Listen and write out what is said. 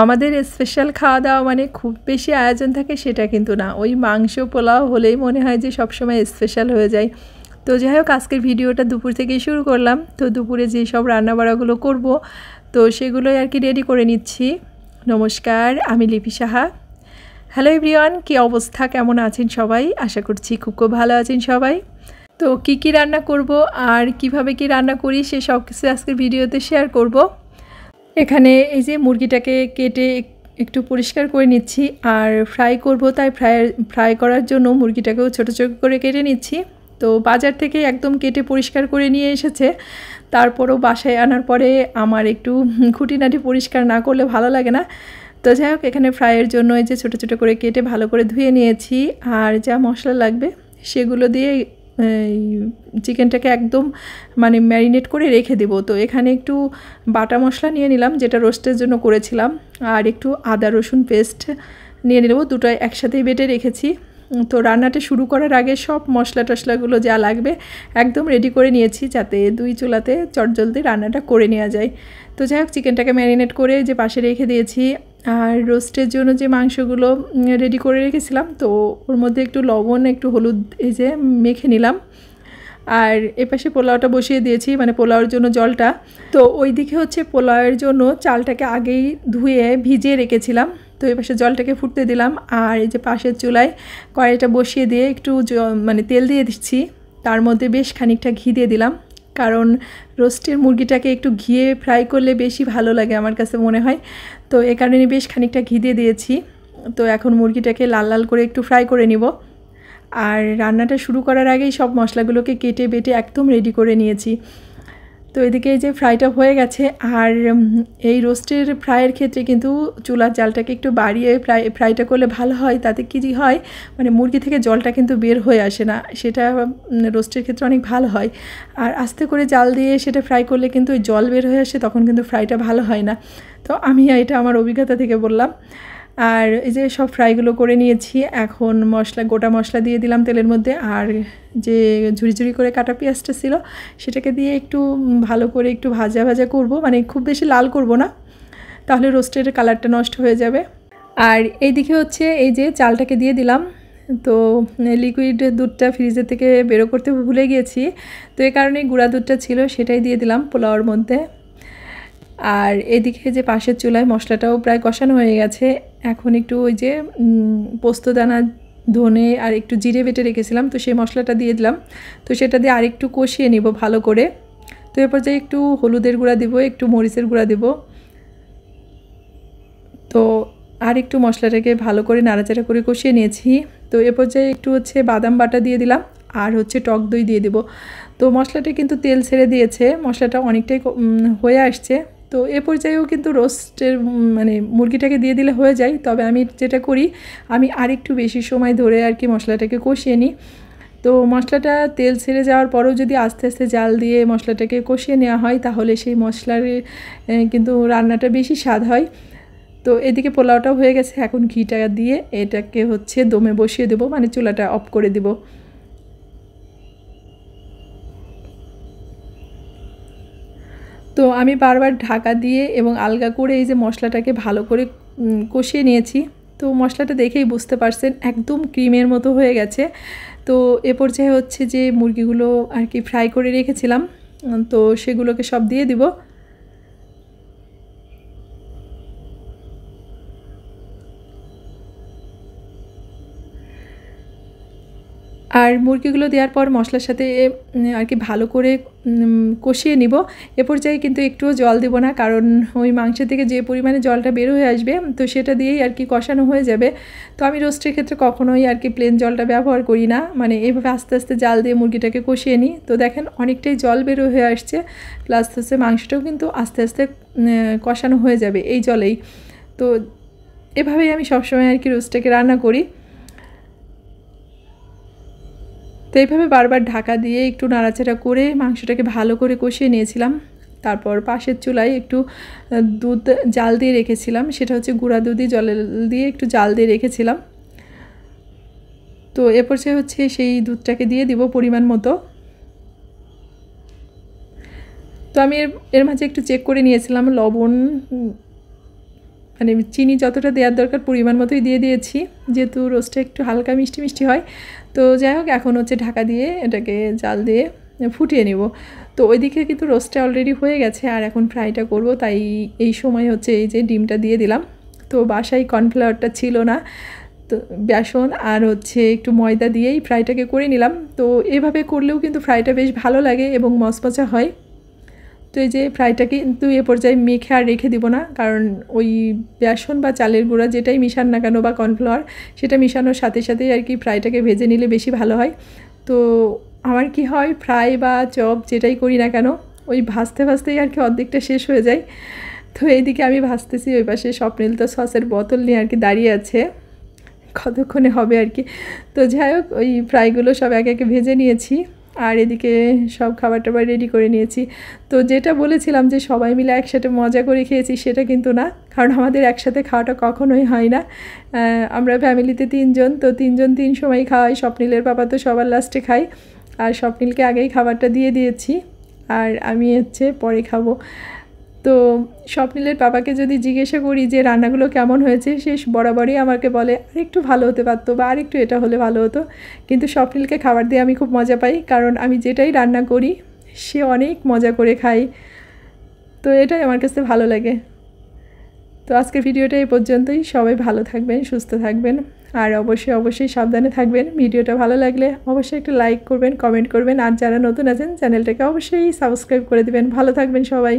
আমাদের স্পেশাল খাওয়া দাওয়া মানে খুব বেশি আয়োজন থাকে সেটা কিন্তু না, ওই মাংস পোলাও হলেই মনে হয় যে সবসময় স্পেশাল হয়ে যায়। তো যাই হোক, আজকের ভিডিওটা দুপুর থেকেই শুরু করলাম। তো দুপুরে যে সব রান্নাবাড়াগুলো করব তো সেগুলোই আর কি রেডি করে নিচ্ছি। নমস্কার, আমি লিপি সাহা। হ্যালো এভরিওয়ান, কী অবস্থা, কেমন আছেন সবাই? আশা করছি খুব খুব ভালো আছেন সবাই। তো কি রান্না করব আর কিভাবে কি রান্না করি সে সব কিছু আজকের ভিডিওতে শেয়ার করব। এখানে এই যে মুরগিটাকে কেটে একটু পরিষ্কার করে নিচ্ছি আর ফ্রাই করব, তাই ফ্রাই করার জন্য মুরগিটাকেও ছোটো ছোটো করে কেটে নিচ্ছি। তো বাজার থেকে একদম কেটে পরিষ্কার করে নিয়ে এসেছে, তারপরও বাসায় আনার পরে আমার একটু খুঁটিনাটি পরিষ্কার না করলে ভালো লাগে না। তো যাই হোক, এখানে ফ্রাইয়ের জন্য এই যে ছোটো ছোটো করে কেটে ভালো করে ধুয়ে নিয়েছি, আর যা মশলা লাগবে সেগুলো দিয়ে চিকেনটাকে একদম মানে ম্যারিনেট করে রেখে দেব। তো এখানে একটু বাটা মশলা নিয়ে নিলাম, যেটা রোস্টের জন্য করেছিলাম, আর একটু আদা রসুন পেস্ট নিয়ে নেব, দুটোই একসাথেই বেটে রেখেছি। তো রান্নাটা শুরু করার আগে সব মশলা টশলাগুলো যা লাগবে একদম রেডি করে নিয়েছি, যাতে দুই চুলাতে চটজলদি রান্নাটা করে নেওয়া যায়। তো যাই হোক, চিকেনটাকে ম্যারিনেট করে যে পাশে রেখে দিয়েছি, আর রোস্টের জন্য যে মাংসগুলো রেডি করে রেখেছিলাম তো ওর মধ্যে একটু লবণ একটু হলুদ এই যে মেখে নিলাম। আর এপাশে পোলাওটা বসিয়ে দিয়েছি, মানে পোলাওর জন্য জলটা। তো ওই দিকে হচ্ছে পোলাওয়ের জন্য চালটাকে আগেই ধুয়ে ভিজিয়ে রেখেছিলাম, তো এপাশে জলটাকে ফুটতে দিলাম। আর এই যে পাশের চুলায় কড়াইটা বসিয়ে দিয়ে একটু মানে তেল দিয়ে দিচ্ছি, তার মধ্যে বেশ খানিকটা ঘি দিয়ে দিলাম, কারণ রোস্টের মুরগিটাকে একটু ঘিয়ে ফ্রাই করলে বেশি ভালো লাগে আমার কাছে মনে হয়। তো এ কারণে বেশ খানিকটা ঘি দিয়ে দিয়েছি। তো এখন মুরগিটাকে লাল লাল করে একটু ফ্রাই করে নিব। আর রান্নাটা শুরু করার আগেই সব মশলাগুলোকে কেটে বেটে একদম রেডি করে নিয়েছি। তো এদিকে যে ফ্রাইটা হয়ে গেছে, আর এই রোস্টের ফ্রাইয়ের ক্ষেত্রে কিন্তু চুলার জালটাকে একটু বাড়িয়ে ফ্রাইটা করলে ভালো হয়। তাতে কী হয়, মানে মুরগি থেকে জলটা কিন্তু বের হয়ে আসে না, সেটা রোস্টের ক্ষেত্রে অনেক ভালো হয়। আর আস্তে করে জাল দিয়ে সেটা ফ্রাই করলে কিন্তু ওই জল বের হয়ে আসে, তখন কিন্তু ফ্রাইটা ভালো হয় না। তো আমি এটা আমার অভিজ্ঞতা থেকে বললাম। আর এই যে সব ফ্রাইগুলো করে নিয়েছি, এখন গোটা মশলা দিয়ে দিলাম তেলের মধ্যে, আর যে ঝুরি ঝুরি করে কাটা পেঁয়াজটা ছিল সেটাকে দিয়ে একটু ভালো করে একটু ভাজা ভাজা করব, মানে খুব বেশি লাল করব না, তাহলে রোস্টের কালারটা নষ্ট হয়ে যাবে। আর এইদিকে হচ্ছে এই যে চালটাকে দিয়ে দিলাম। তো লিকুইড দুধটা ফ্রিজের থেকে বেরো করতে ভুলে গিয়েছি, তো এই কারণে গুঁড়া দুধটা ছিল সেটাই দিয়ে দিলাম পোলাওর মধ্যে। আর এদিকে যে পাশের চুলায় মশলাটাও প্রায় কষানো হয়ে গেছে, এখন একটু ওই যে পোস্তদানা ধনে আর একটু জিরে বেটে রেখেছিলাম, তো সেই মশলাটা দিয়ে দিলাম। তো সেটা দিয়ে আরেকটু কষিয়ে নিব ভালো করে। তো এরপর যে একটু হলুদের গুঁড়া দেবো, একটু মরিচের গুঁড়া দেবো। তো আর একটু মশলাটাকে ভালো করে নাড়াচাড়া করে কষিয়ে নিয়েছি। তো এ পর্যায়ে একটু হচ্ছে বাদাম বাটা দিয়ে দিলাম, আর হচ্ছে টক দই দিয়ে দেবো। তো মশলাটা কিন্তু তেল ছেড়ে দিয়েছে, মশলাটা অনেকটাই হয়ে আসছে। তো এ পর্যায়েও কিন্তু রোস্টের মানে মুরগিটাকে দিয়ে দিলে হয়ে যায়, তবে আমি যেটা করি, আমি আরেকটু বেশি সময় ধরে আর কি মশলাটাকে কষিয়ে নিই। তো মশলাটা তেল ছেড়ে যাওয়ার পরেও যদি আস্তে আস্তে জাল দিয়ে মশলাটাকে কষিয়ে নেওয়া হয়, তাহলে সেই মশলার কিন্তু রান্নাটা বেশি স্বাদ হয়। তো এদিকে পোলাওটাও হয়ে গেছে, এখন ঘিটা দিয়ে এটাকে হচ্ছে দমে বসিয়ে দেবো, মানে চুলাটা অফ করে দেব। তো আমি বারবার ঢাকা দিয়ে এবং আলগা করে এই যে মশলাটাকে ভালো করে কষিয়ে নিয়েছি। তো মশলাটা দেখেই বুঝতে পারছেন একদম ক্রিমের মতো হয়ে গেছে। তো এ পর্যায়ে হচ্ছে যে মুরগিগুলো আর কি ফ্রাই করে রেখেছিলাম, তো সেগুলোকে সব দিয়ে দিব। আর মুরগিগুলো দেওয়ার পর মশলার সাথে আর কি ভালো করে কষিয়ে নিব। এ পর্যায়ে কিন্তু একটুও জল দেব না, কারণ ওই মাংস থেকে যে পরিমাণে জলটা বের হয়ে আসবে তো সেটা দিয়েই আর কি কষানো হয়ে যাবে। তো আমি রোস্টের ক্ষেত্রে কখনোই আর কি প্লেন জলটা ব্যবহার করি না, মানে এইভাবে আস্তে আস্তে জাল দিয়ে মুরগিটাকে কষিয়ে নিই। তো দেখেন অনেকটাই জল বের হয়ে আসছে, প্লাস হচ্ছে মাংসটাও কিন্তু আস্তে আস্তে কষানো হয়ে যাবে এই জলেই। তো এভাবেই আমি সবসময় আর কি রোস্টটাকে রান্না করি। তো এইভাবে বারবার ঢাকা দিয়ে একটু নাড়াচাড়া করে মাংসটাকে ভালো করে কষিয়ে নিয়েছিলাম। তারপর পাশের চুলায় একটু দুধ জাল দিয়ে রেখেছিলাম, সেটা হচ্ছে গুঁড়া দুধই জল দিয়ে একটু জাল দিয়ে রেখেছিলাম। তো এরপর সে হচ্ছে সেই দুধটাকে দিয়ে দিব পরিমাণ মতো। তো আমি এর মাঝে একটু চেক করে নিয়েছিলাম লবণ মানে চিনি যতটা দেওয়ার দরকার পরিমাণ মতোই দিয়ে দিয়েছি, যেহেতু রোস্টটা একটু হালকা মিষ্টি মিষ্টি হয়। তো যাই হোক, এখন হচ্ছে ঢাকা দিয়ে এটাকে জাল দিয়ে ফুটিয়ে নেব। তো ওইদিকে কিন্তু রোস্টটা অলরেডি হয়ে গেছে, আর এখন ফ্রাইটা করব, তাই এই সময় হচ্ছে এই যে ডিমটা দিয়ে দিলাম। তো বাসায় কর্নফ্লাওয়ারটা ছিল না, তো বেসন আর হচ্ছে একটু ময়দা দিয়েই ফ্রাইটাকে করে নিলাম। তো এভাবে করলেও কিন্তু ফ্রাইটা বেশ ভালো লাগে এবং মচমচা হয়। তো এই যে ফ্রাইটাকে কিন্তু এ পর্যায়ে মেখে আর রেখে দিব না, কারণ ওই বেসন বা চালের গুঁড়া যেটাই মিশান না কেন বা কর্নফ্লাওয়ার, সেটা মিশানোর সাথে সাথেই আর কি ফ্রাইটাকে ভেজে নিলে বেশি ভালো হয়। তো আমার কি হয়, ফ্রাই বা চপ যেটাই করি না কেন, ওই ভাজতে ভাজতেই আর কি অর্ধেকটা শেষ হয়ে যায়। তো এইদিকে আমি ভাজতেছি, ওই পাশে স্বপ্নিল তো সসের বোতল নিয়ে আর কি দাঁড়িয়ে আছে, কতক্ষণে হবে আর কি। তো যাই হোক, ওই ফ্রাইগুলো সব একে একে ভেজে নিয়েছি, আর এদিকে সব খাবার টাবার রেডি করে নিয়েছি। তো যেটা বলেছিলাম যে সবাই মিলে একসাথে মজা করে খেয়েছি, সেটা কিন্তু না, কারণ আমাদের একসাথে খাওয়াটা কখনোই হয় না। আমরা ফ্যামিলিতে 3 জন, তো 3 জন 3 সময় খাওয়াই। স্বপ্নিলের বাবা তো সবার লাস্টে খাই, আর স্বপ্নিলকে আগেই খাবারটা দিয়ে দিয়েছি, আর আমি হচ্ছে পরে খাবো। তো স্বপ্নিলের বাবাকে যদি জিজ্ঞাসা করি যে রান্নাগুলো কেমন হয়েছে, সে বরাবরই আমাকে বলে আরেকটু ভালো হতে পারতো বা আরেকটু এটা হলে ভালো হতো। কিন্তু স্বপ্নিলকে খাবার দিয়ে আমি খুব মজা পাই, কারণ আমি যেটাই রান্না করি সে অনেক মজা করে খায়, তো এটাই আমার কাছে ভালো লাগে। তো আজকের ভিডিওটা এই পর্যন্তই। সবাই ভালো থাকবেন, সুস্থ থাকবেন, আর অবশ্যই সাবধানে থাকবেন। ভিডিওটা ভালো লাগলে অবশ্যই একটা লাইক করবেন, কমেন্ট করবেন, আর যারা নতুন আছেন চ্যানেলটাকে অবশ্যই সাবস্ক্রাইব করে দেবেন। ভালো থাকবেন সবাই।